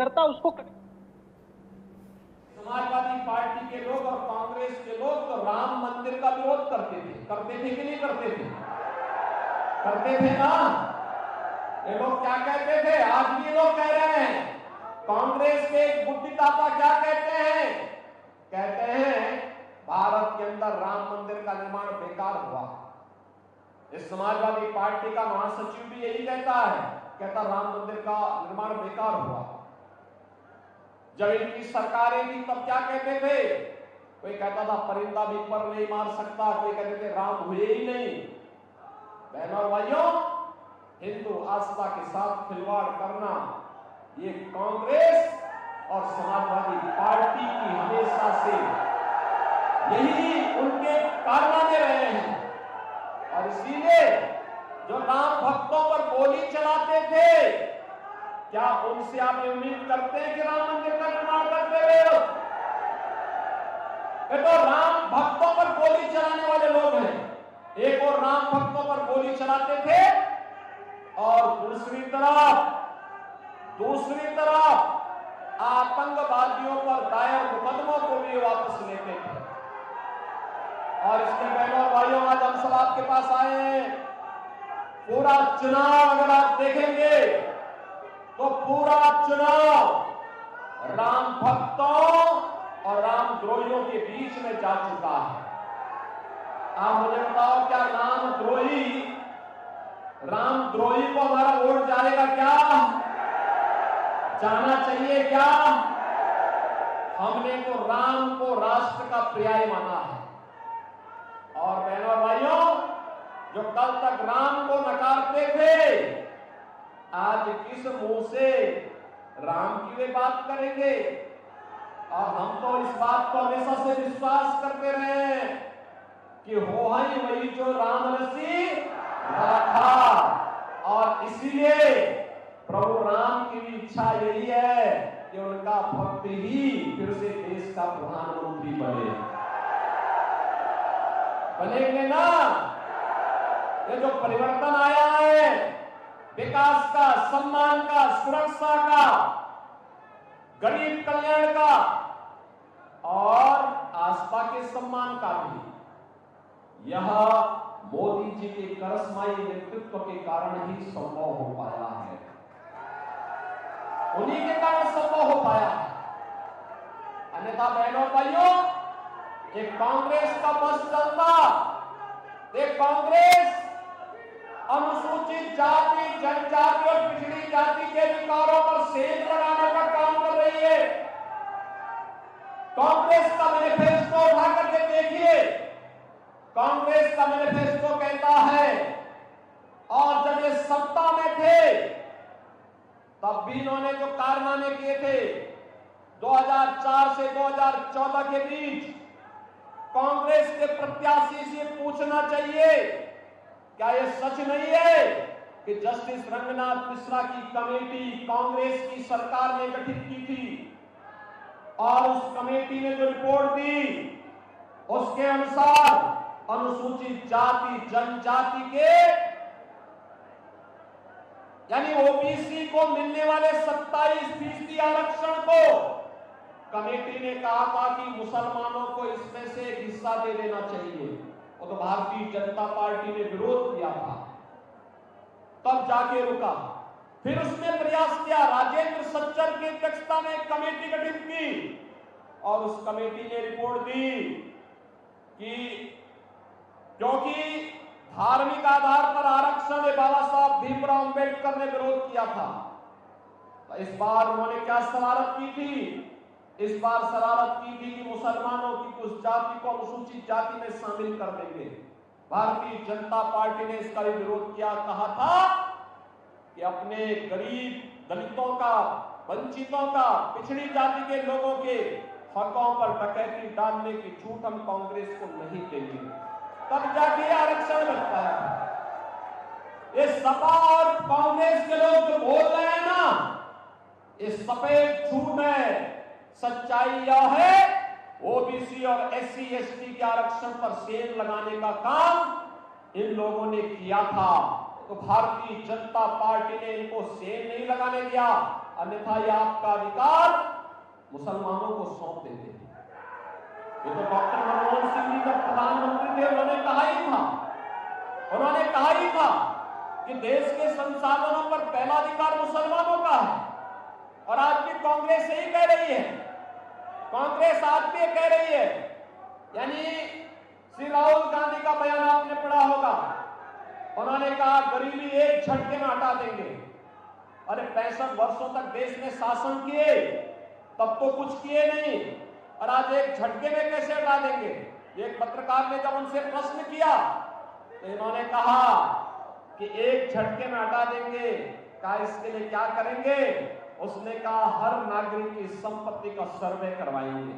करता उसको समाजवादी पार्टी के लोग और कांग्रेस के लोग तो राम मंदिर का विरोध करते थे कि नहीं करते थे? करते थे ना। ये लोग क्या कहते थे, आज भी लोग कह रहे हैं। कांग्रेस के एक बुद्धिदाता क्या कहते हैं? कहते हैं भारत के अंदर राम मंदिर का निर्माण बेकार हुआ। इस समाजवादी पार्टी का महासचिव भी यही कहता है, कहता राम मंदिर का निर्माण बेकार हुआ। जब इनकी सरकारें थी तब क्या कहते थे? कोई कहता था परिंदा भी पर नहीं मार सकता, कोई कहते थे राम हुए ही नहीं। बहनों और भाइयों, हिंदू आस्था के साथ खिलवाड़ करना ये कांग्रेस और समाजवादी पार्टी की हमेशा से यही उनके कारनामे रहे हैं। और इसीलिए जो राम भक्तों पर गोली चलाते थे, क्या उनसे आप उम्मीद करते हैं कि राम मंदिर का निर्माण करते रहे? ये तो राम भक्तों पर गोली चलाने वाले लोग हैं। एक और राम भक्तों पर गोली चलाते थे और दूसरी तरफ आतंकवादियों पर दायर मुकदमों को भी वापस लेते थे। और इसके बहनों और भाइयों, आज हम सब आपके पास आए हैं। पूरा चुनाव अगर आप देखेंगे तो पूरा चुनाव राम भक्तों और राम द्रोहियों के बीच में जा चुका है। आप मुझे बताओ, क्या राम द्रोही को हमारा वोट जाएगा? क्या जाना चाहिए? क्या हमने तो राम को राष्ट्र का पर्याय माना है। और बहनों और भाइयों, जो कल तक राम को नकारते थे, आज किस मुंह से राम की वे बात करेंगे? और हम तो इस बात को हमेशा से विश्वास करते रहे कि हो ही वही जो राम रसी राखा। और इसीलिए प्रभु राम की भी इच्छा यही है कि उनका भक्त ही फिर से देश का प्रधानमंत्री बनेंगे ना। ये जो परिवर्तन आया है, विकास का, सम्मान का, सुरक्षा का, गरीब कल्याण का और आस्था के सम्मान का भी, यह मोदी जी के करिश्माई नेतृत्व के कारण ही संभव हो पाया है। उन्हीं के कारण संभव हो पाया है। अन्यथा बहनों और भाइयों, एक कांग्रेस का बस चलता, एक कांग्रेस अनुसूचित जाति, जनजाति और पिछड़ी जाति के अधिकारों पर सेंध लगाने का काम कर रही है। कांग्रेस का मैनिफेस्टो उठा करके देखिए। कांग्रेस का मैनिफेस्टो कहता है, और जब ये सत्ता में थे तब भी इन्होंने जो कारनामे किए थे 2004 से 2014 के बीच, कांग्रेस के प्रत्याशी से पूछना चाहिए, क्या यह सच नहीं है कि जस्टिस रंगनाथ मिश्रा की कमेटी कांग्रेस की सरकार ने गठित की थी और उस कमेटी ने जो रिपोर्ट दी उसके अनुसार अनुसूचित जाति, जनजाति के यानी ओबीसी को मिलने वाले 27% आरक्षण को कमेटी ने कहा था कि मुसलमानों को इसमें से एक हिस्सा दे देना चाहिए। वो तो भारतीय जनता पार्टी ने विरोध किया था, तब जाके रुका। फिर उसने प्रयास किया, राजेंद्र सच्चर की अध्यक्षता में एक कमेटी गठित की और उस कमेटी ने रिपोर्ट दी कि क्योंकि धार्मिक आधार पर आरक्षण बाबा साहब भीमराव अंबेडकर ने विरोध किया था, तो इस बार उन्होंने क्या शरारत की थी? इस बार शरारत की थी कि मुसलमानों की कुछ जाति को अनुसूचित जाति में शामिल कर देंगे। भारतीय जनता पार्टी ने इसका भी विरोध किया, कहा था कि अपने गरीब, दलितों का, वंचितों का, पिछड़ी जाति के लोगों के हकों पर डकैती डालने की छूट हम कांग्रेस को नहीं देंगे। तब जाके आरक्षण लगता है। ये सपा और कांग्रेस के लोग जो बोल रहे हैं ना, ये सफेद झूठ है। सच्चाई यह है, ओबीसी और एससी एसटी के आरक्षण पर सेंध लगाने का काम इन लोगों ने किया था। तो भारतीय जनता पार्टी ने इनको सेंध नहीं लगाने दिया। अन्यथा ये आपका अधिकार मुसलमानों को सौंप देते हैं। ये तो डॉक्टर मनमोहन सिंह जी जब प्रधानमंत्री थे उन्होंने कहा ही था कि देश के संसाधनों पर पहला अधिकार मुसलमानों का है। और आज भी कांग्रेस यही कह रही है, कांग्रेस आज भी कह रही है। यानी श्री राहुल गांधी का बयान आपने पढ़ा होगा, उन्होंने कहा गरीबी एक झटके में हटा देंगे। अरे 65 वर्षों तक देश में शासन किए, तब तो कुछ किए नहीं, और आज एक झटके में कैसे हटा देंगे। एक पत्रकार ने जब उनसे प्रश्न किया तो इन्होंने कहा कि एक झटके में हटा देंगे, कहा इसके लिए क्या करेंगे। उसने कहा हर नागरिक की संपत्ति का सर्वे करवाएंगे।